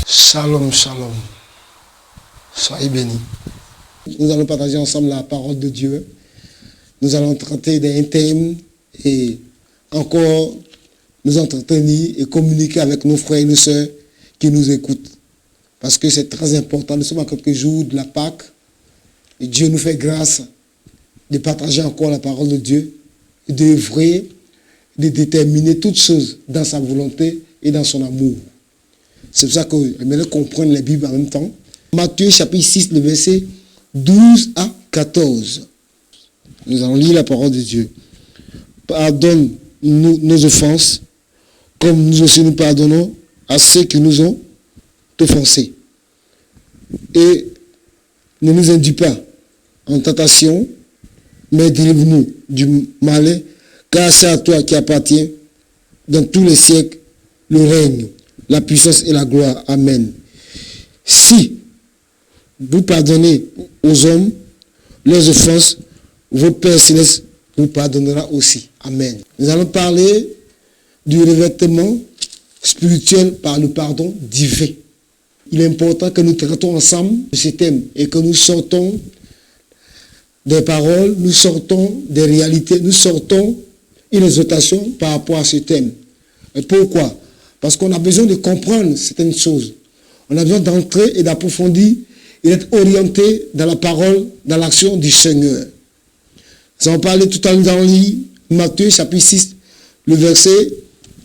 Shalom, shalom. Soyez bénis. Nous allons partager ensemble la parole de Dieu. Nous allons traiter d'un thème et encore nous entretenir et communiquer avec nos frères et nos sœurs qui nous écoutent. Parce que c'est très important. Nous sommes à quelques jours de la Pâque et Dieu nous fait grâce de partager encore la parole de Dieu, d'œuvrer, de déterminer toutes choses dans sa volonté et dans son amour. C'est pour ça que j'aimerais comprendre la Bible en même temps. Matthieu chapitre 6, le verset 12 à 14. Nous allons lire la parole de Dieu. Pardonne-nous nos offenses, comme nous aussi nous pardonnons à ceux qui nous ont offensés. Et ne nous induis pas en tentation, mais délivre-nous du malin, car c'est à toi qui appartient dans tous les siècles le règne, la puissance et la gloire. Amen. Si vous pardonnez aux hommes leurs offenses, votre Père Céleste vous pardonnera aussi. Amen. Nous allons parler du revêtement spirituel par le pardon divin. Il est important que nous traitons ensemble de ce thème et que nous sortons des paroles, nous sortons des réalités, nous sortons une exhortation par rapport à ce thème. Et pourquoi ? Parce qu'on a besoin de comprendre certaines choses. On a besoin d'entrer et d'approfondir et d'être orienté dans la parole, dans l'action du Seigneur. Nous allons parler tout à l'heure, nous allons lire Matthieu chapitre 6, le verset,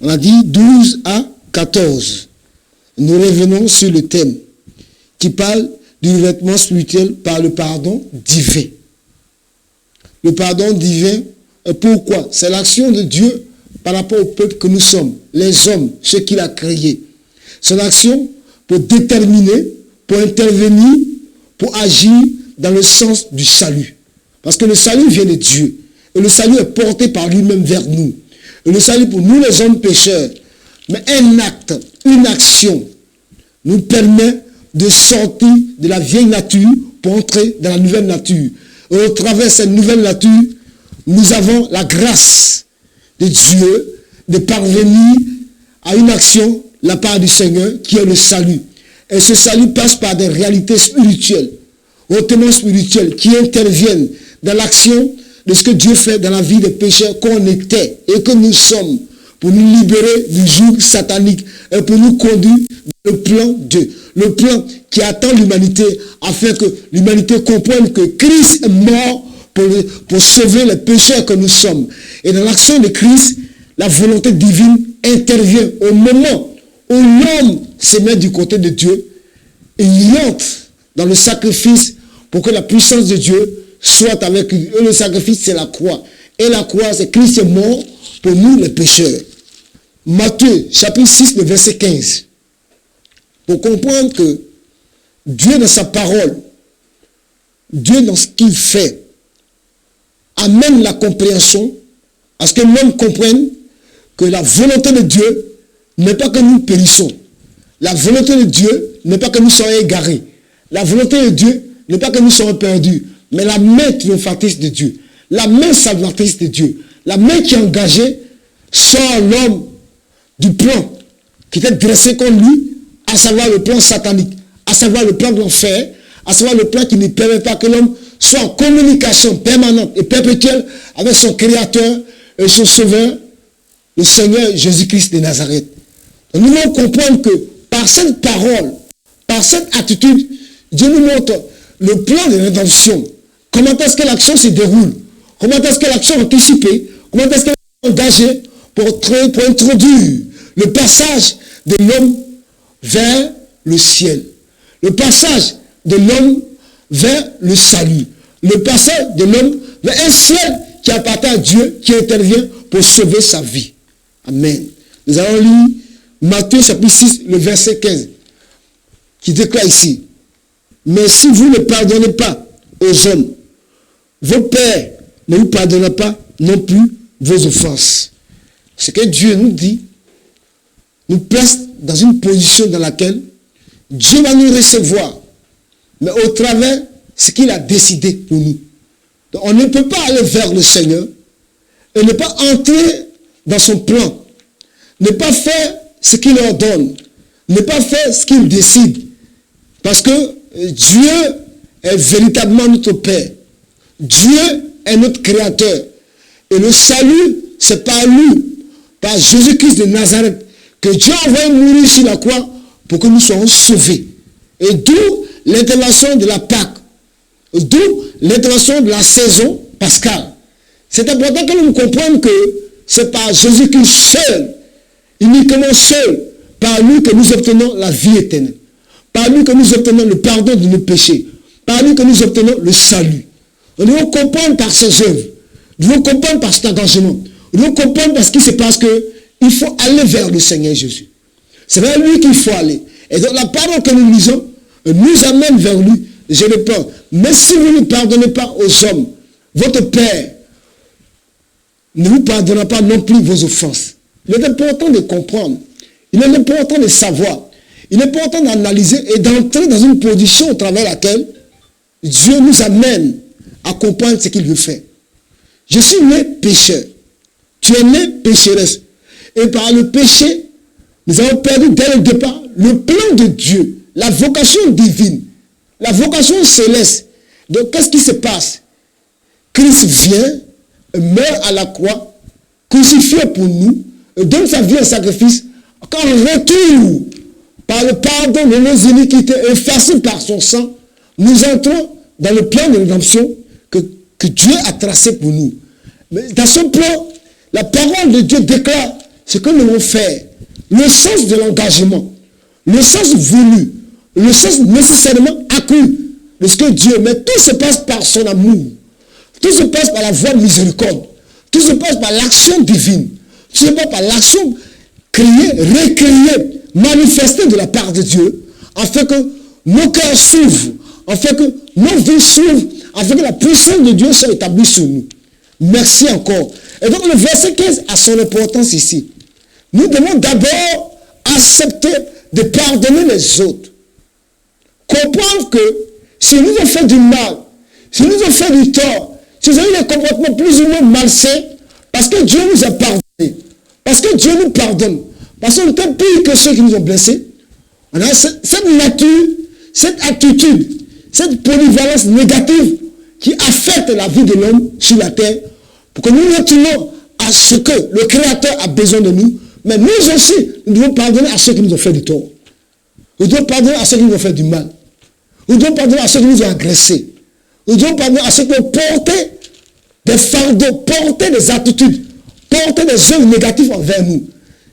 on a dit 12 à 14. Nous revenons sur le thème qui parle du revêtement spirituel par le pardon divin. Le pardon divin, pourquoi ? C'est l'action de Dieu par rapport au peuple que nous sommes, les hommes, ceux qu'il a créés. Son action pour déterminer, pour intervenir, pour agir dans le sens du salut. Parce que le salut vient de Dieu. Et le salut est porté par lui-même vers nous. Et le salut pour nous, les hommes pécheurs. Mais un acte, une action, nous permet de sortir de la vieille nature pour entrer dans la nouvelle nature. Et au travers de cette nouvelle nature, nous avons la grâce de Dieu de parvenir à une action, la part du Seigneur, qui est le salut. Et ce salut passe par des réalités spirituelles, hautement spirituelles, qui interviennent dans l'action de ce que Dieu fait dans la vie des pécheurs qu'on était et que nous sommes, pour nous libérer du joug satanique et pour nous conduire dans le plan de Dieu. Le plan qui attend l'humanité afin que l'humanité comprenne que Christ est mort pour sauver les pécheurs que nous sommes. Et dans l'action de Christ, la volonté divine intervient au moment où l'homme se met du côté de Dieu et il entre dans le sacrifice pour que la puissance de Dieu soit avec lui. Et le sacrifice, c'est la croix. Et la croix, c'est Christ est mort pour nous les pécheurs. Matthieu, chapitre 6, le verset 15. Pour comprendre que Dieu dans sa parole, Dieu dans ce qu'il fait, amène la compréhension à ce que l'homme comprenne que la volonté de Dieu n'est pas que nous périssons. La volonté de Dieu n'est pas que nous soyons égarés. La volonté de Dieu n'est pas que nous soyons perdus. Mais la main triomphatrice de Dieu, la main salvatrice de Dieu, la main qui est engagée sort l'homme du plan qui était dressé contre lui, à savoir le plan satanique, à savoir le plan de l'enfer, à savoir le plan qui ne permet pas que l'homme soit en communication permanente et perpétuelle avec son Créateur et son Sauveur, le Seigneur Jésus-Christ de Nazareth. Donc, nous devons comprendre que par cette parole, par cette attitude, Dieu nous montre le plan de rédemption comment est-ce que l'action se déroule, comment est-ce que l'action est anticipée, comment est-ce qu'elle est engagée pour introduire le passage de l'homme vers le ciel, le passage de l'homme vers le salut, le passage de l'homme vers un ciel qui appartient à Dieu, qui intervient pour sauver sa vie. Amen. Nous allons lire Matthieu chapitre 6, le verset 15, qui déclare ici, mais si vous ne pardonnez pas aux hommes, vos pères ne vous pardonnent pas non plus vos offenses. Ce que Dieu nous dit, nous place dans une position dans laquelle Dieu va nous recevoir, mais au travers de ce qu'il a décidé pour nous. Donc on ne peut pas aller vers le Seigneur et ne pas entrer dans son plan, ne pas faire ce qu'il ordonne, ne pas faire ce qu'il décide. Parce que Dieu est véritablement notre Père. Dieu est notre Créateur. Et le salut, c'est par lui, par Jésus-Christ de Nazareth, que Dieu a envoyé mourir sur la croix pour que nous soyons sauvés. Et d'où l'intervention de la Pâque, d'où l'intervention de la saison pascale. C'est important que nous comprenions que c'est par Jésus-Christ seul, uniquement seul, par lui que nous obtenons la vie éternelle. Par lui que nous obtenons le pardon de nos péchés. Par lui que nous obtenons le salut. Nous devons comprendre par ses œuvres. Nous devons comprendre par cet engagement. Nous devons comprendre par ce qui se passe qu'il faut aller vers le Seigneur Jésus. C'est vers lui qu'il faut aller. Et donc la parole que nous lisons nous amène vers lui. Je le pense. Mais si vous ne pardonnez pas aux hommes, votre Père ne vous pardonnera pas non plus vos offenses. Il est important de comprendre. Il est important de savoir. Il est important d'analyser et d'entrer dans une position au travers de laquelle Dieu nous amène à comprendre ce qu'il veut faire. Je suis né pécheur. Tu es né pécheresse. Et par le péché, nous avons perdu dès le départ le plan de Dieu, la vocation divine, la vocation céleste. Donc qu'est-ce qui se passe? Christ vient, meurt à la croix, crucifié pour nous, donne sa vie en sacrifice, qu'en retour, par le pardon de nos iniquités, effacées par son sang, nous entrons dans le plan de rédemption que Dieu a tracé pour nous. Mais dans ce plan, la parole de Dieu déclare ce que nous devons faire. Le sens de l'engagement, le sens voulu, le sens nécessairement accru de ce que Dieu, mais tout se passe par son amour. Tout se passe par la voie de miséricorde. Tout se passe par l'action divine. Tout se passe par l'action créée, recréée, manifestée de la part de Dieu, afin que nos cœurs s'ouvrent, afin que nos vies s'ouvrent, afin que la puissance de Dieu soit établie sur nous. Merci encore. Et donc le verset 15 a son importance ici. Nous devons d'abord accepter de pardonner les autres. Comprendre que si nous ont fait du mal, si nous ont fait du tort, si nous avons eu des comportements plus ou moins malsains, parce que Dieu nous a pardonné, parce que Dieu nous pardonne, parce qu'on était pire que ceux qui nous ont blessés, on a cette nature, cette attitude, cette polyvalence négative qui affecte la vie de l'homme sur la terre, pour que nous retournons à ce que le Créateur a besoin de nous, mais nous aussi, nous devons pardonner à ceux qui nous ont fait du tort. Nous devons pardonner à ceux qui nous ont fait du mal. Nous devons pardonner à ceux qui nous ont agressés. Nous devons pardonner à ceux qui ont porté des fardeaux, porté des attitudes, porté des œuvres négatives envers nous.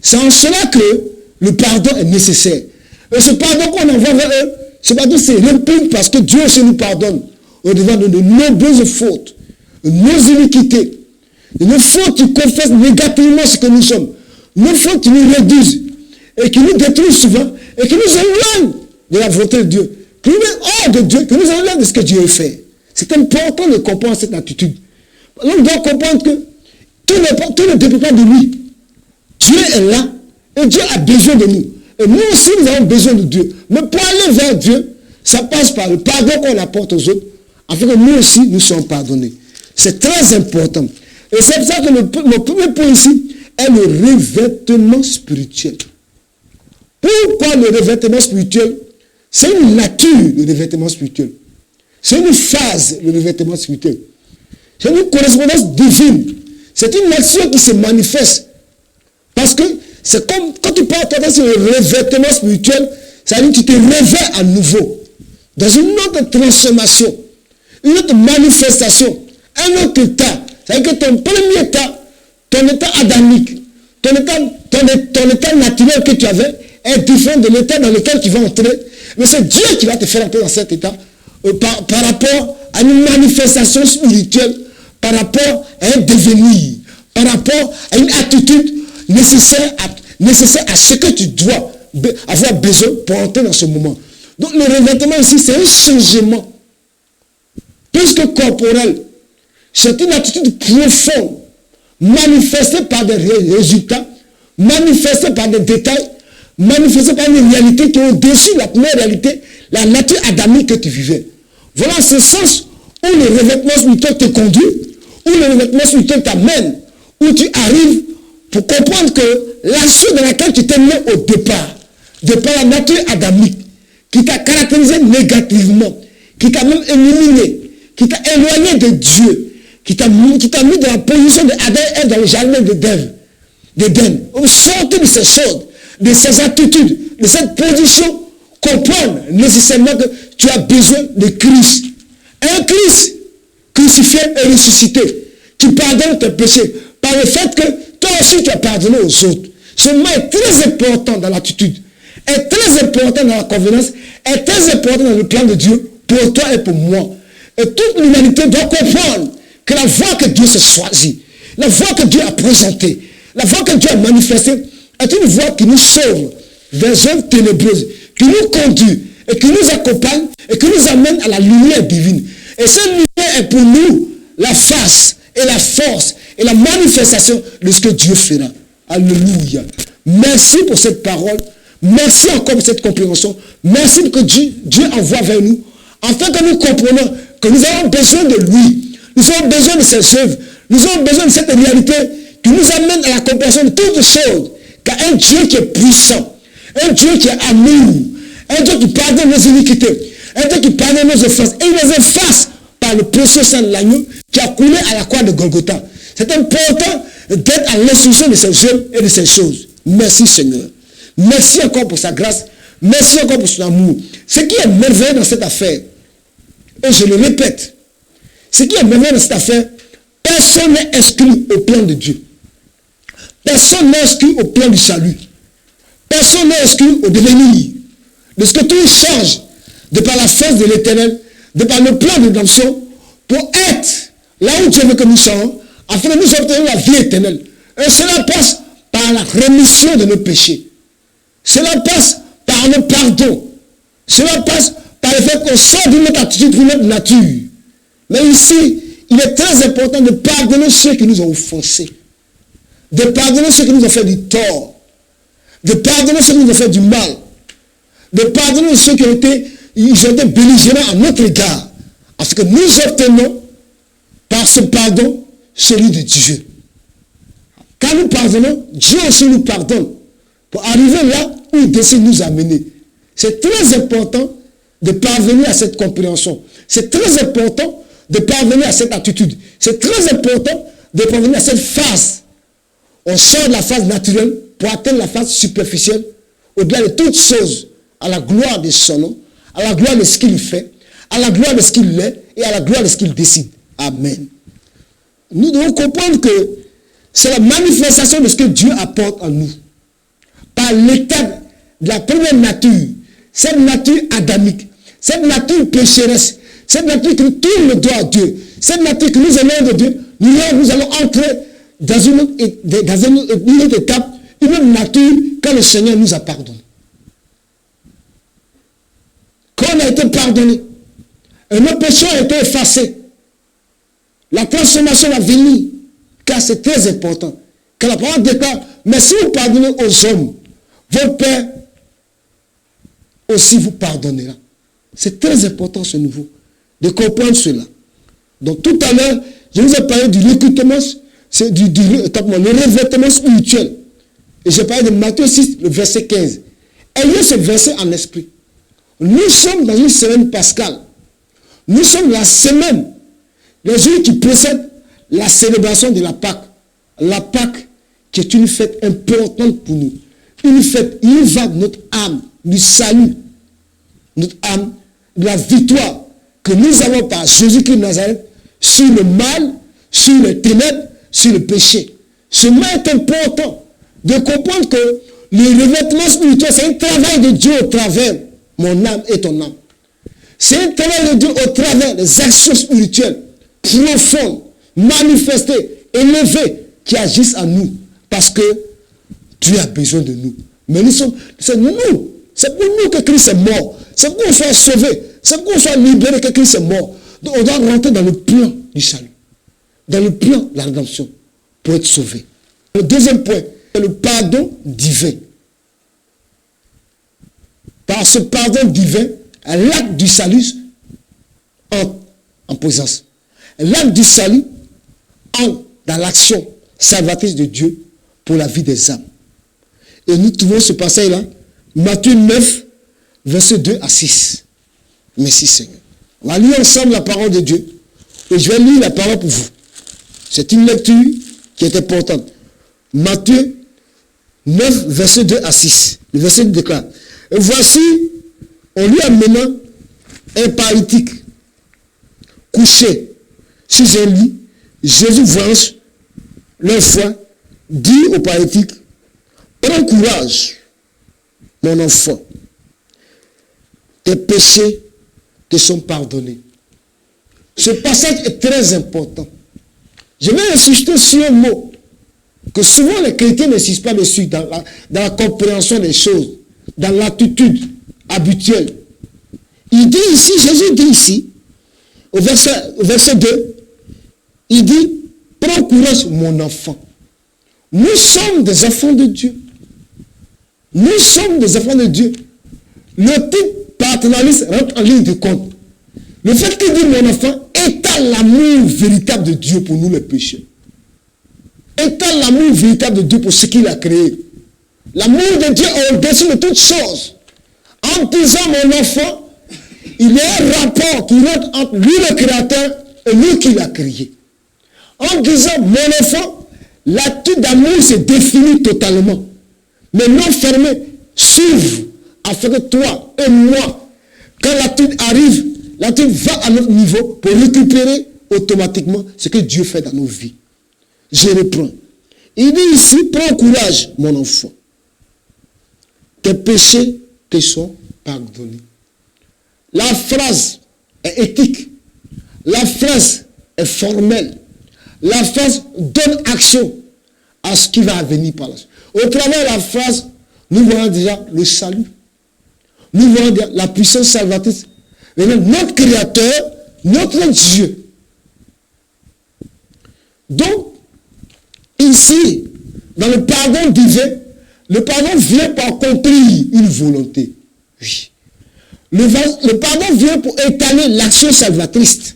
C'est en cela que le pardon est nécessaire. Et ce pardon qu'on envoie vers eux, ce pardon c'est limpide parce que Dieu aussi nous pardonne au devant de nos nombreuses fautes, de nos iniquités, de nos fautes qui confessent négativement ce que nous sommes, nos fautes qui nous réduisent et qui nous détruisent souvent et qui nous éloignent de la volonté de Dieu, qui nous mettent hors de Dieu, qui nous éloignent de ce que Dieu fait. C'est important de comprendre cette attitude. On doit comprendre que tout ne dépend pas de lui. Dieu est là et Dieu a besoin de nous. Et nous aussi, nous avons besoin de Dieu. Mais pour aller vers Dieu, ça passe par le pardon qu'on apporte aux autres, afin que nous aussi, nous soyons pardonnés. C'est très important. Et c'est pour ça que le premier point ici est le revêtement spirituel. Pourquoi le revêtement spirituel? C'est une nature, le revêtement spirituel. C'est une phase, le revêtement spirituel. C'est une correspondance divine. C'est une nature qui se manifeste. Parce que c'est comme quand tu parles sur le revêtement spirituel, ça veut dire que tu te revêts à nouveau. Dans une autre transformation. une autre manifestation, un autre état. C'est-à-dire que ton premier état, ton état adamique, ton état naturel que tu avais est différent de l'état dans lequel tu vas entrer. Mais c'est Dieu qui va te faire entrer dans cet état par rapport à une manifestation spirituelle, par rapport à un devenir, par rapport à une attitude nécessaire à ce que tu dois avoir besoin pour entrer dans ce moment. Donc le revêtement ici, c'est un changement plus que corporel. C'est une attitude profonde, manifestée par des résultats, manifestée par des détails, manifestée par une réalité qui est au-dessus de la première réalité, la nature adamique que tu vivais. Voilà ce sens où le revêtement spirituel te conduit, où le revêtement spirituel t'amène, où tu arrives pour comprendre que la chose dans laquelle tu t'es mis au départ, de par la nature adamique, qui t'a caractérisé négativement, qui t'a même éliminé, qui t'a éloigné de Dieu, qui t'a mis dans la position d'Adam et dans le jardin d'Éden. Sortez de ces choses, de ces attitudes, de cette position, comprendre nécessairement que tu as besoin de Christ. Un Christ crucifié et ressuscité, qui pardonne tes péchés par le fait que toi aussi tu as pardonné aux autres. Ce moment est très important dans l'attitude, est très important dans la convenance, est très important dans le plan de Dieu pour toi et pour moi. Et toute l'humanité doit comprendre que la voie que Dieu s'est choisie, la voie que Dieu a présentée, la voie que Dieu a manifestée, est une voie qui nous sauve des œuvres ténébreuses, qui nous conduit et qui nous accompagne et qui nous amène à la lumière divine. Et cette lumière est pour nous la face et la force et la manifestation de ce que Dieu fera. Alléluia. Merci pour cette parole. Merci encore pour cette compréhension. Merci pour que Dieu envoie vers nous, afin que nous comprenions que nous avons besoin de lui. Nous avons besoin de ses œuvres. Nous avons besoin de cette réalité qui nous amène à la compréhension de toutes choses. Car un Dieu qui est puissant, un Dieu qui est amour, un Dieu qui pardonne nos iniquités, un Dieu qui pardonne nos offenses, et il les efface par le précieux sang de l'agneau qui a coulé à la croix de Golgotha. C'est important d'être à l'instruction de ses œuvres et de ses choses. Merci Seigneur. Merci encore pour sa grâce. Merci encore pour son amour. Ce qui est merveilleux dans cette affaire, et je le répète, ce qui est merveilleux dans cette affaire, personne n'est exclu au plan de Dieu. Personne n'est exclu au plan du salut. Personne n'est exclu au devenir. De ce que tout change de par la force de l'Éternel, de par le plan de rédemption, pour être là où Dieu veut que nous soyons, afin de nous obtenir la vie éternelle. Et cela passe par la rémission de nos péchés. Cela passe par le pardon. Cela passe par le fait qu'on sort d'une autre attitude, d'une autre nature. Mais ici, il est très important de pardonner ceux qui nous ont offensés. De pardonner ceux qui nous ont fait du tort. De pardonner ceux qui nous ont fait du mal. De pardonner ceux qui ont été belligérants à notre égard. Parce que nous obtenons, par ce pardon, celui de Dieu. Quand nous pardonnons, Dieu aussi nous pardonne. Pour arriver là où il décide de nous amener. C'est très important de parvenir à cette compréhension. C'est très important de parvenir à cette attitude. C'est très important de parvenir à cette phase. On sort de la phase naturelle pour atteindre la phase superficielle, au-delà de toutes choses, à la gloire de son nom, à la gloire de ce qu'il fait, à la gloire de ce qu'il est et à la gloire de ce qu'il décide. Amen. Nous devons comprendre que c'est la manifestation de ce que Dieu apporte en nous. Par l'état de la première nature, cette nature adamique, cette nature pécheresse, cette nature qui tourne le dos à Dieu, cette nature qui nous éloigne de Dieu, nous allons entrer dans une autre étape, une autre nature quand le Seigneur nous a pardonné. Quand on a été pardonné, et nos péchés ont été effacés, la transformation va venir, car c'est très important. Car la parole déclare, mais si vous pardonnez aux hommes, votre Père aussi vous pardonnera. C'est très important ce niveau, de comprendre cela. Donc tout à l'heure, je vous ai parlé du recrutement, c'est le revêtement spirituel. Et j'ai parlé de Matthieu 6, le verset 15. Ayez ce verset en esprit. Nous sommes dans une semaine pascale. Nous sommes la semaine, le jour qui précède la célébration de la Pâque. La Pâque qui est une fête importante pour nous. Une fête, il va de notre âme, du salut, notre âme, de la victoire que nous avons par Jésus-Christ de Nazareth sur le mal, sur les ténèbres, sur le péché. Cela est important de comprendre que le revêtement spirituel, c'est un travail de Dieu au travers mon âme et ton âme. C'est un travail de Dieu au travers des actions spirituelles profondes, manifestées, élevées, qui agissent en nous. Parce que Dieu a besoin de nous. Mais c'est nous. C'est pour nous que Christ est mort. C'est pour qu'on soit sauvé. C'est pour qu'on soit libéré que Christ est mort. Donc on doit rentrer dans le plan du salut. Dans le plan de la rédemption. Pour être sauvé. Le deuxième point, c'est le pardon divin. Par ce pardon divin, l'acte du salut entre en présence. L'acte du salut entre dans l'action salvatrice de Dieu pour la vie des âmes. Et nous trouvons ce passage-là, Matthieu 9, versets 2 à 6. Merci Seigneur. On va lire ensemble la parole de Dieu. Et je vais lire la parole pour vous. C'est une lecture qui est importante. Matthieu 9, versets 2 à 6. Le verset déclare. Et voici, on lui amena un paralytique couché sur un lit. Jésus voyant leur foi, dit au paralytique, prends courage, mon enfant. Tes péchés te sont pardonnés. Ce passage est très important. Je vais insister sur un mot que souvent les chrétiens n'insistent pas dessus dans la compréhension des choses, dans l'attitude habituelle. Il dit ici, Jésus dit ici, au verset 2, il dit, prends courage mon enfant. Nous sommes des enfants de Dieu. Nous sommes des enfants de Dieu. Le type paternaliste rentre en ligne de compte. Le fait qu'il dit mon enfant étale l'amour véritable de Dieu pour nous les pécheurs. Étale l'amour véritable de Dieu pour ce qu'il a créé. L'amour de Dieu est au-dessus de toutes choses. En disant mon enfant, il y a un rapport qui rentre entre lui le créateur et lui qui l'a créé. En disant mon enfant, l'attitude d'amour se définit totalement. Mais non fermé s'ouvre afin que toi et moi, quand l'attitude arrive, l'attitude va à notre niveau pour récupérer automatiquement ce que Dieu fait dans nos vies. Je reprends. Il dit ici, prends courage, mon enfant. Tes péchés te sont pardonnés. La phrase est éthique. La phrase est formelle. La phrase donne action à ce qui va venir par la suite. Au travers de la phrase, nous voyons déjà le salut. Nous voyons déjà la puissance salvatrice. Notre Créateur, notre Dieu. Donc, ici, dans le pardon divin, le pardon vient pour accomplir une volonté. Oui. Le pardon vient pour étaler l'action salvatrice.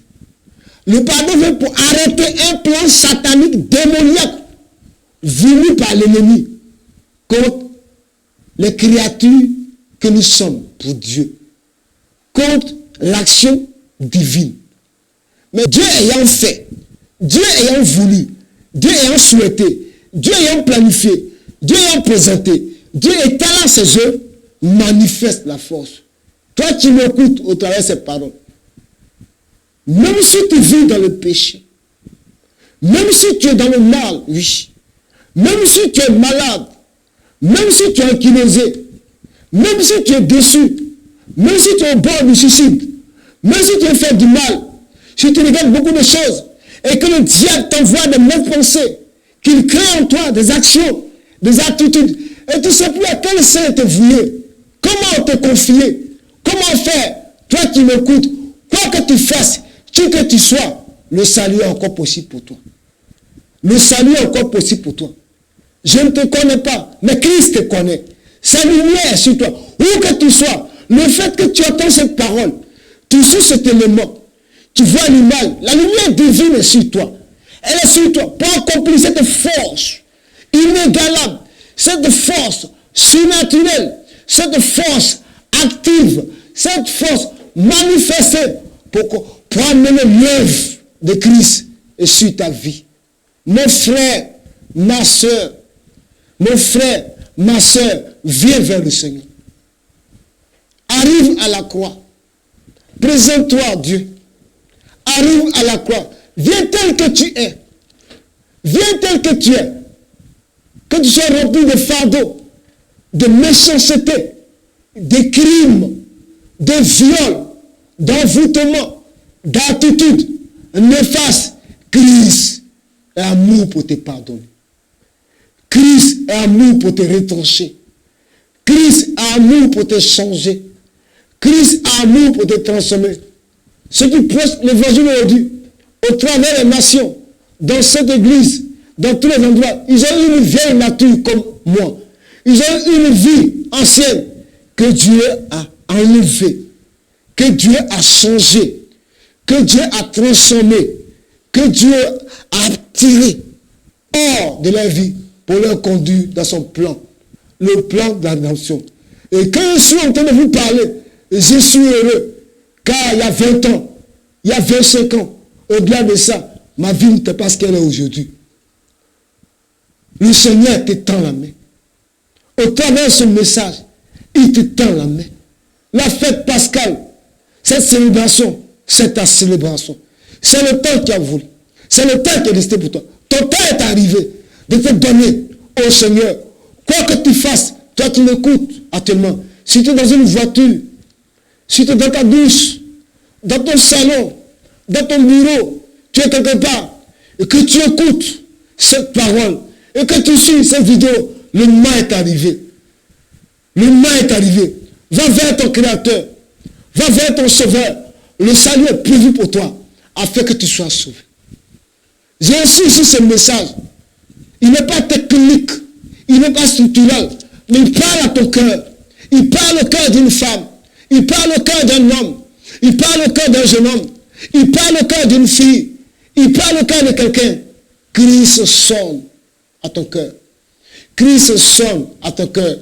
Le pardon vient pour arrêter un plan satanique démoniaque voulu par l'ennemi contre les créatures que nous sommes pour Dieu, contre l'action divine. Mais Dieu ayant fait, Dieu ayant voulu, Dieu ayant souhaité, Dieu ayant planifié, Dieu ayant présenté, Dieu étalant ses œuvres, manifeste la force. Toi qui m'écoutes au travers de ces paroles, même si tu vis dans le péché, même si tu es dans le mal, oui, même si tu es malade, même si tu es ankylosé, même si tu es déçu, même si tu es au bord du suicide, même si tu as fait du mal, si tu regardes beaucoup de choses, et que le diable t'envoie des mauvaises pensées, qu'il crée en toi des actions, des attitudes, et tu ne sais plus à quel sein te vouer, comment te confier, comment faire, toi qui m'écoutes, quoi que tu fasses, qui que tu sois, le salut est encore possible pour toi. Le salut est encore possible pour toi. Je ne te connais pas, mais Christ te connaît. Sa lumière est sur toi. Où que tu sois, le fait que tu entends cette parole, tu suis cet élément, tu vois l'image, la lumière divine est sur toi. Elle est sur toi pour accomplir cette force inégalable, cette force surnaturelle, cette force active, cette force manifestée pour amener l'œuvre de Christ et sur ta vie. Mon frère, ma soeur, mon frère, ma soeur, viens vers le Seigneur. Arrive à la croix. Présente-toi à Dieu. arrive à la croix. Viens tel que tu es. Viens tel que tu es. Que tu sois rempli de fardeaux, de méchanceté, de crimes, de viols, d'envoûtement, d'attitude néfaste. Christ est amour pour te pardonner. Christ est amour pour te retrancher. Christ a amour pour te changer. Christ a amour pour te transformer. Ceux qui prêchent l'évangile aujourd'hui, au travers des nations, dans cette église, dans tous les endroits, ils ont une vieille nature comme moi. Ils ont une vie ancienne que Dieu a enlevée, que Dieu a changé, que Dieu a transformé, que Dieu a tiré hors de leur vie pour leur conduire dans son plan, le plan de la nation. Et quand je suis en train de vous parler, je suis heureux, car il y a 20 ans, il y a 25 ans, au-delà de ça, ma vie n'était pas ce qu'elle est aujourd'hui. Le Seigneur te tend la main. Au travers de ce message, il te tend la main. La fête pascale, cette célébration, c'est ta célébration. C'est le temps qui a voulu. C'est le temps qui est resté pour toi. Ton temps est arrivé de te donner au Seigneur. Quoi que tu fasses, toi qui m'écoutes actuellement, si tu es dans une voiture, si tu es dans ta douche, dans ton salon, dans ton bureau, tu es quelque part, et que tu écoutes cette parole, et que tu suis cette vidéo, le moment est arrivé. Le moment est arrivé. Va vers ton Créateur. Va vers ton Sauveur. Le salut est prévu pour toi, afin que tu sois sauvé. J'ai aussi ici ce message. Il n'est pas technique, il n'est pas structurel, mais il parle à ton cœur. Il parle au cœur d'une femme. Il parle au cœur d'un homme. Il parle au cœur d'un jeune homme. Il parle au cœur d'une fille. Il parle au cœur de quelqu'un. Christ sonne à ton cœur. Christ sonne à ton cœur.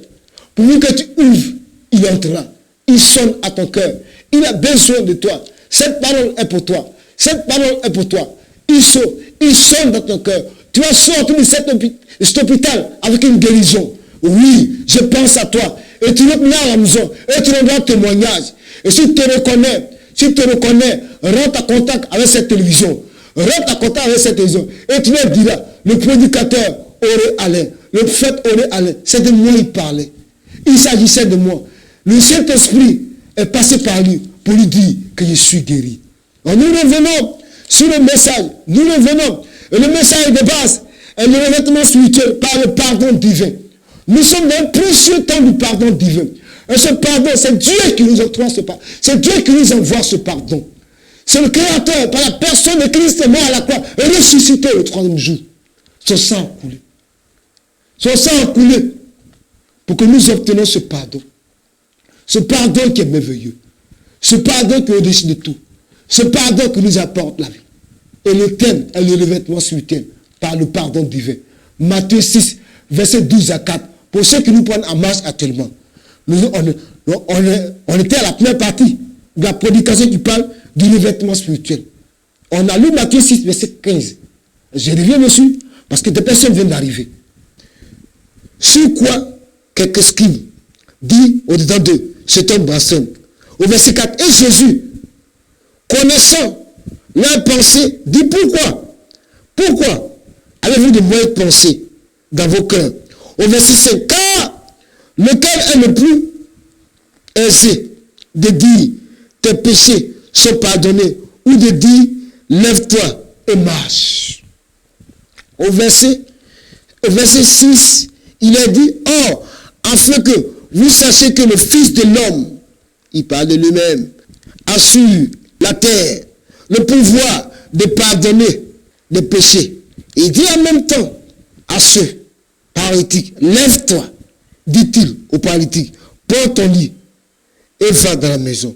Pour que tu ouvres, il entrera. Il sonne à ton cœur. Il a besoin de toi. Cette parole est pour toi. Cette parole est pour toi. Il sonne dans ton cœur. Tu vas sortir de cet hôpital avec une guérison. Oui, je pense à toi. Et tu rentres à la maison. Et tu rendras témoignage. Et si tu te reconnais, rentre en contact avec cette télévision. Rentre en contact avec cette télévision. Et tu leur diras, le prédicateur Auré Alain, le prophète Auré Alain, c'est de moi il parlait. Il s'agissait de moi. Le Saint-Esprit est passé par lui pour lui dire que je suis guéri. Alors nous revenons sur le message. Nous revenons. Et le message de base est le revêtement spirituel par le pardon divin. Nous sommes dans un précieux temps du pardon divin. Et ce pardon, c'est Dieu qui nous octroie ce pardon. C'est Dieu qui nous envoie ce pardon. C'est le Créateur, par la personne de Christ mort à la croix, et ressuscité le 3e jour. Son sang a coulé. Son sang a coulé pour que nous obtenions ce pardon. Ce pardon qui est merveilleux. Ce pardon qui est au-dessus de tout. Ce pardon qui nous apporte la vie. Et le thème est le revêtement spirituel par le pardon divin. Matthieu 6, verset 12 à 4. Pour ceux qui nous prennent en marche actuellement. On était à la première partie de la prédication qui parle du revêtement spirituel. On a lu Matthieu 6, verset 15. Je reviens dessus parce que des personnes viennent d'arriver. Sur quoi quelques scribes dit au-dedans d'eux, c'est un blasphème. Au verset 4, et Jésus, connaissant leur pensée, dit pourquoi? Pourquoi avez-vous de mauvaises pensées dans vos cœurs? Au verset 5, car lequel est le plus aisé de dire tes péchés sont pardonnés ou de dire lève-toi et marche? Au verset 6, il est dit, or, afin que vous sachiez que le Fils de l'homme, il parle de lui-même, a sur la terre le pouvoir de pardonner les péchés. Il dit en même temps à ceux paralytiques, lève-toi, dit-il aux paralytiques, prends ton lit et va dans la maison.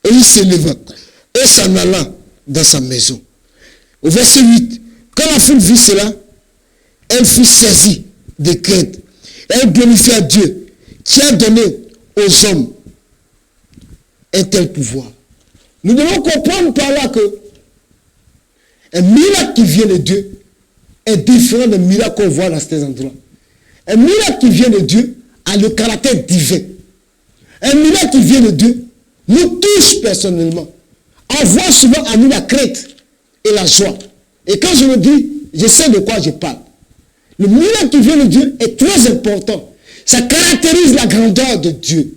Et il se leva et s'en alla dans sa maison. Au verset 8, quand la foule vit cela, elle fut saisie de crainte. Elle glorifia Dieu qui a donné aux hommes un tel pouvoir. Nous devons comprendre par là que un miracle qui vient de Dieu est différent d'un miracle qu'on voit dans ces endroits. Un miracle qui vient de Dieu a le caractère divin. Un miracle qui vient de Dieu nous touche personnellement. envoie souvent à nous la crainte et la joie. Et quand je le dis, je sais de quoi je parle. Le miracle qui vient de Dieu est très important. Ça caractérise la grandeur de Dieu,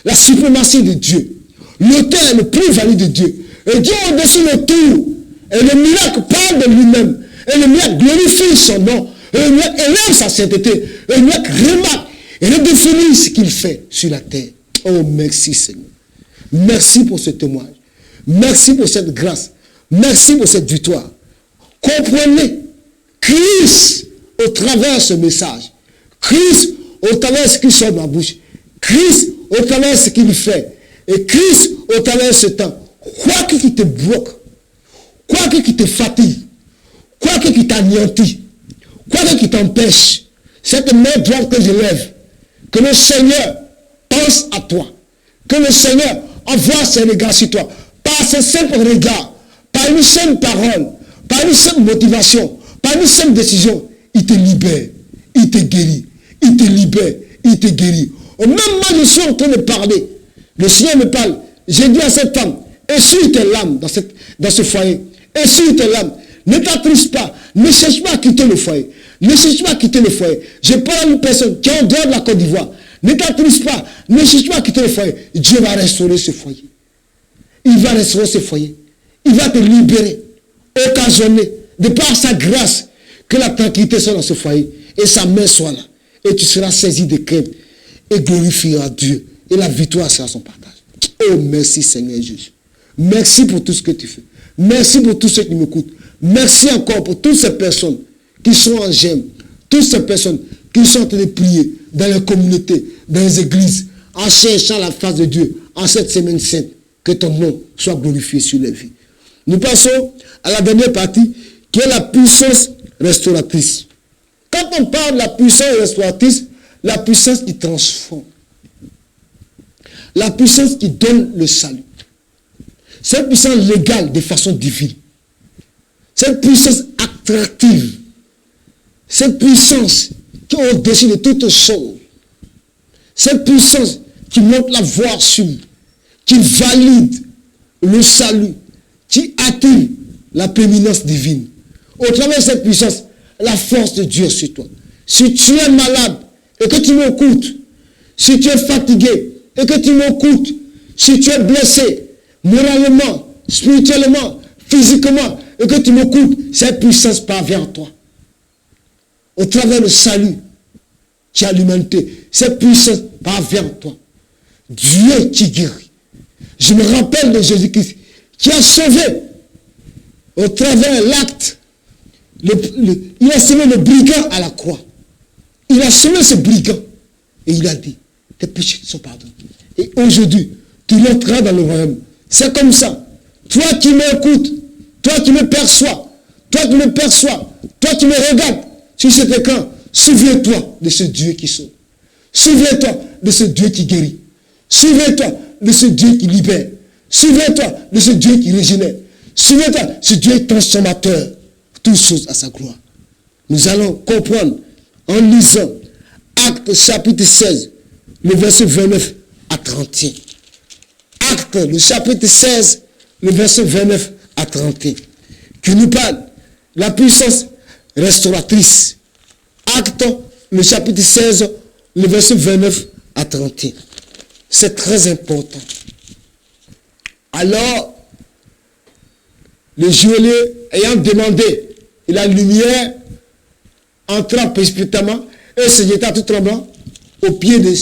la suprématie de Dieu, l'auteur et le plus-value de Dieu. Et Dieu au-dessus de tout. Et le miracle parle de lui-même. Et le miracle glorifie son nom. Et le miracle élève sa sainteté. Et le miracle remarque et redéfinit ce qu'il fait sur la terre. Oh, merci Seigneur. Merci pour ce témoignage. Merci pour cette grâce. Merci pour cette victoire. Comprenez, Christ au travers de ce message. Christ au travers de ce qui sort de ma bouche. Christ au travers de ce qu'il fait. Et Christ au travers de ce temps. Quoi que qui te bloque, quoi que qui te fatigue, quoi que qui t'anéantit, quoi que qui t'empêche, cette main droite que je lève, que le Seigneur pense à toi, que le Seigneur envoie ses regards sur toi, par ses simples regards, par une simple parole, par une simple motivation, par une simple décision, il te libère, il te guérit, il te libère, il te guérit. Au même moment, je suis en train de parler, le Seigneur me parle, j'ai dit à cette femme, essuie tes larmes dans ce foyer, essuie tes larmes, ne t'attriste pas, ne cherche pas à quitter le foyer, ne cherche pas à quitter le foyer. Je parle à une personne qui est en dehors de la Côte d'Ivoire, ne t'attriste pas, ne cherche pas à quitter le foyer. Dieu va restaurer ce foyer. Il va restaurer ce foyer. Il va te libérer, occasionner, de par sa grâce, que la tranquillité soit dans ce foyer et sa main soit là. Et tu seras saisi de crainte et glorifieras Dieu. Et la victoire sera son partage. Oh, merci Seigneur Jésus. Merci pour tout ce que tu fais. Merci pour tous ceux qui m'écoutent. Merci encore pour toutes ces personnes qui sont en gemme. Toutes ces personnes qui sont en train de prier dans les communautés, dans les églises, en cherchant la face de Dieu, en cette semaine sainte. Que ton nom soit glorifié sur les vies. Nous passons à la dernière partie, qui est la puissance restauratrice. Quand on parle de la puissance restauratrice, la puissance qui transforme. La puissance qui donne le salut. Cette puissance légale de façon divine. Cette puissance attractive. Cette puissance qui est au-dessus de toutes choses. Cette puissance qui montre la voie sûre. Qui valide le salut. Qui attire la prééminence divine. Au travers de cette puissance, la force de Dieu sur toi. Si tu es malade et que tu m'écoutes, si tu es fatigué et que tu m'écoutes, si tu es blessé moralement, spirituellement, physiquement et que tu m'écoutes, cette puissance parvient à toi. Au travers du salut qui a l'humanité, cette puissance parvient à toi. Dieu qui guérit. Je me rappelle de Jésus-Christ qui a sauvé au travers l'acte. Il a sauvé le brigand à la croix. Il a sauvé ce brigand. Et il a dit, tes péchés sont pardonnés. Et aujourd'hui, tu entreras dans le royaume. C'est comme ça. Toi qui m'écoutes, toi qui me perçois, toi qui me perçois, toi qui me regardes sur cet écran, souviens-toi de ce Dieu qui sauve. Souviens-toi de ce Dieu qui guérit. Souviens-toi de ce Dieu qui libère. Souviens-toi de ce Dieu qui régénère. Souviens-toi de ce Dieu transformateur. Toutes choses à sa gloire. Nous allons comprendre en lisant Actes chapitre 16, le verset 29 à 31. Actes, le chapitre 16, le verset 29 à 31. Qui nous parle de la puissance restauratrice. Actes, le chapitre 16, le verset 29 à 31. C'est très important. Alors, le geôlier ayant demandé, et la lumière entra précipitamment et se jeta tout tremblant aux pieds de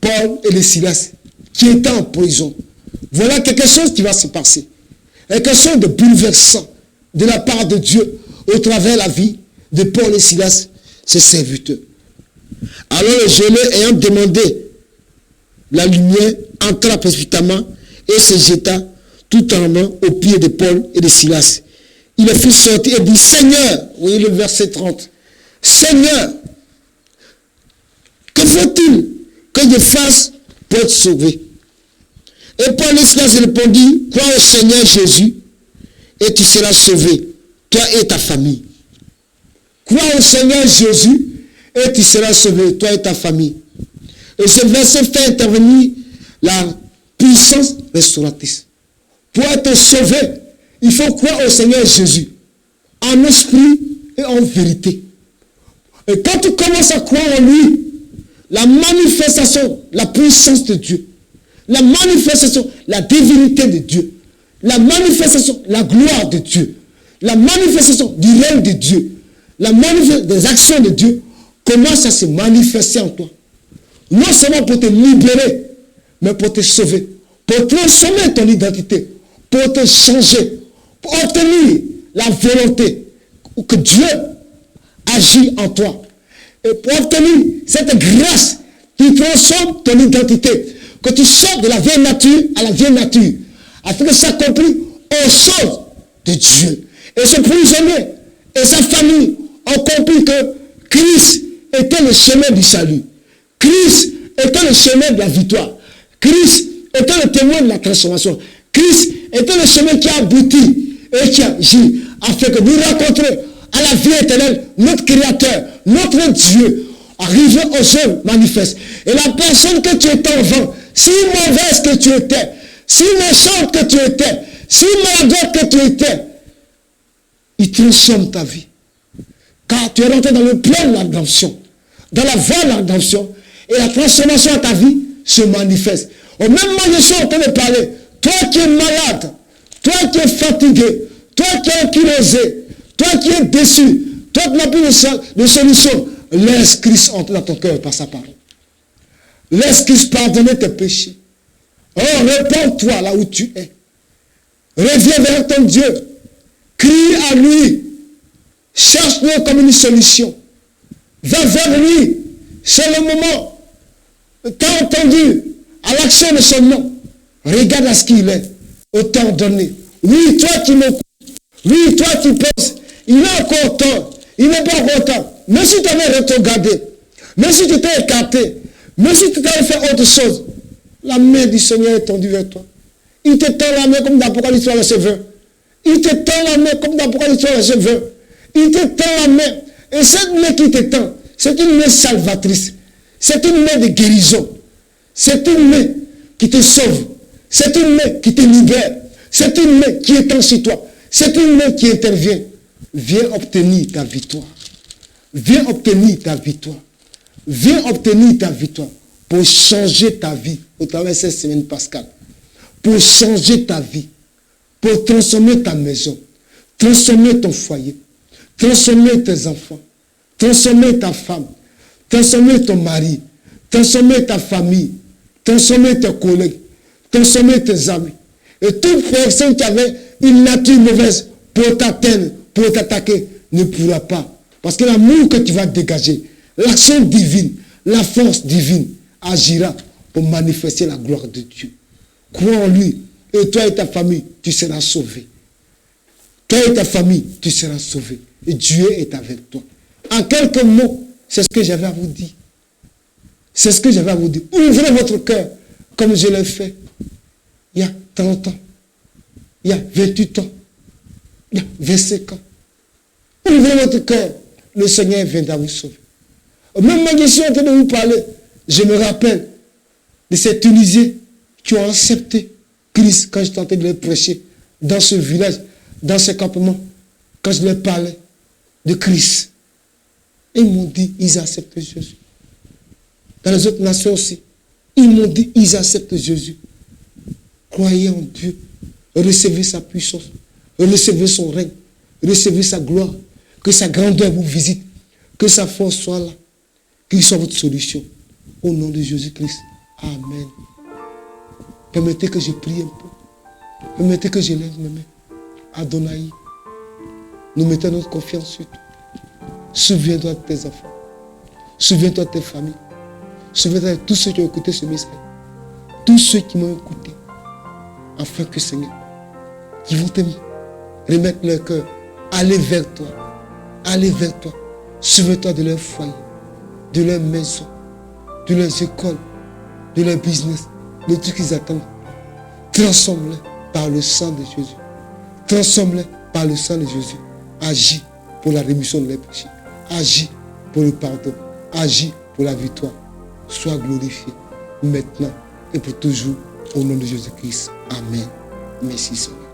Paul et de Silas, qui étaient en prison. Voilà quelque chose qui va se passer. Quelque chose de bouleversant de la part de Dieu au travers de la vie de Paul et Silas, ses serviteurs. Alors le geôlier ayant demandé, la lumière entra précipitamment et se jeta tout tremblant aux pieds de Paul et de Silas. Il les fit sortir et dit, Seigneur, oui, le verset 30, Seigneur, que faut-il que je fasse pour être sauvé? Et Paul et Silas répondit, crois au Seigneur Jésus et tu seras sauvé, toi et ta famille. Crois au Seigneur Jésus et tu seras sauvé, toi et ta famille. Et ce verset fait intervenir la puissance restauratrice. Pour être sauvé, il faut croire au Seigneur Jésus, en esprit et en vérité. Et quand tu commences à croire en lui, la manifestation, la puissance de Dieu, la manifestation, la divinité de Dieu, la manifestation, la gloire de Dieu, la manifestation du règne de Dieu, la manifestation des actions de Dieu commence à se manifester en toi. Non seulement pour te libérer, mais pour te sauver, pour transformer ton identité, pour te changer, pour obtenir la volonté que Dieu agit en toi. Et pour obtenir cette grâce qui transforme ton identité, que tu sors de la vieille nature à la vieille nature, afin que ça s'accomplisse aux choses de Dieu. Et ce prisonnier et sa famille ont compris que Christ était le chemin du salut. Christ était le chemin de la victoire. Christ était le témoin de la transformation. Christ était le chemin qui a abouti et qui a agi afin que nous rencontrions à la vie éternelle notre Créateur, notre Dieu, arrivé aux œuvres manifestes. Et la personne que tu étais avant, si mauvaise que tu étais, si méchante que tu étais, si maladroite que tu étais, il transforme ta vie. Car tu es rentré dans le plan de la rédemption, dans la voie de la rédemption, et la transformation de ta vie se manifeste. Au même moment, je suis en train de parler. Toi qui es malade, toi qui es fatigué, toi qui es ankylosé, toi qui es déçu, toi qui n'as plus de solution, laisse Christ entrer dans ton cœur par sa parole. Laisse Christ pardonner tes péchés. Oh, répands-toi là où tu es. Reviens vers ton Dieu. Crie à lui. Cherche-le comme une solution. Va vers lui. C'est le moment. T'as entendu à l'action de son nom. Regarde à ce qu'il est. Au temps donné. Oui, toi qui m'écoutes. Oui, toi qui penses. Il a encore temps. Il n'est pas encore temps. Même si tu avais rétrogradé. Même si tu t'es écarté. Même si tu avais fait autre chose. La main du Seigneur est tendue vers toi. Il te tend la main comme dans l'Apocalypse verset 20. Il te tend la main comme dans l'Apocalypse verset 20. Il te tend la main. Et cette main qui te tend, c'est une main salvatrice. C'est une main de guérison. C'est une main qui te sauve. C'est une main qui te libère. C'est une main qui est sur toi. C'est une main qui intervient. Viens obtenir ta victoire. Viens obtenir ta victoire. Viens obtenir ta victoire pour changer ta vie au travers de cette semaine pascale. Pour changer ta vie. Pour transformer ta maison. Transformer ton foyer. Transformer tes enfants. Transformer ta femme. Transformer ton mari. Transformer ta famille. Transformer tes collègues. Transformer tes amis. Et toute personne qui avait une nature mauvaise pour t'atteindre, pour t'attaquer, ne pourra pas. Parce que l'amour que tu vas dégager, l'action divine, la force divine agira pour manifester la gloire de Dieu. Crois en lui. Et toi et ta famille, tu seras sauvé. Toi et ta famille, tu seras sauvé. Et Dieu est avec toi. En quelques mots, c'est ce que j'avais à vous dire. C'est ce que j'avais à vous dire. Ouvrez votre cœur, comme je l'ai fait il y a 30 ans, il y a 28 ans, il y a 25 ans. Ouvrez votre cœur. Le Seigneur viendra vous sauver. Même moi, je suis en train de vous parler. Je me rappelle de ces Tunisiens qui ont accepté Christ quand j'étais en train de les prêcher dans ce village, dans ce campement, quand je leur parlais de Christ. Ils m'ont dit, ils acceptent Jésus. Dans les autres nations aussi, ils m'ont dit, ils acceptent Jésus. Croyez en Dieu, recevez sa puissance, recevez son règne, recevez sa gloire, que sa grandeur vous visite, que sa force soit là, qu'il soit votre solution. Au nom de Jésus-Christ. Amen. Permettez que je prie un peu. Permettez que je lève mes mains. Adonai, nous mettons notre confiance sur toi. Souviens-toi de tes enfants. Souviens-toi de tes familles. Souviens-toi de tous ceux qui ont écouté ce message. Tous ceux qui m'ont écouté. Afin que, Seigneur, qui vont te remettre leur cœur, aller vers toi. Aller vers toi. Souviens-toi de leur foyer, de leur maison, de leurs écoles, de leur business, de tout ce qu'ils attendent. Transforme-les par le sang de Jésus. Transforme-les par le sang de Jésus. Agis pour la rémission de leurs péchés. Agis pour le pardon. Agis pour la victoire. Sois glorifié maintenant et pour toujours au nom de Jésus-Christ. Amen. Merci Seigneur.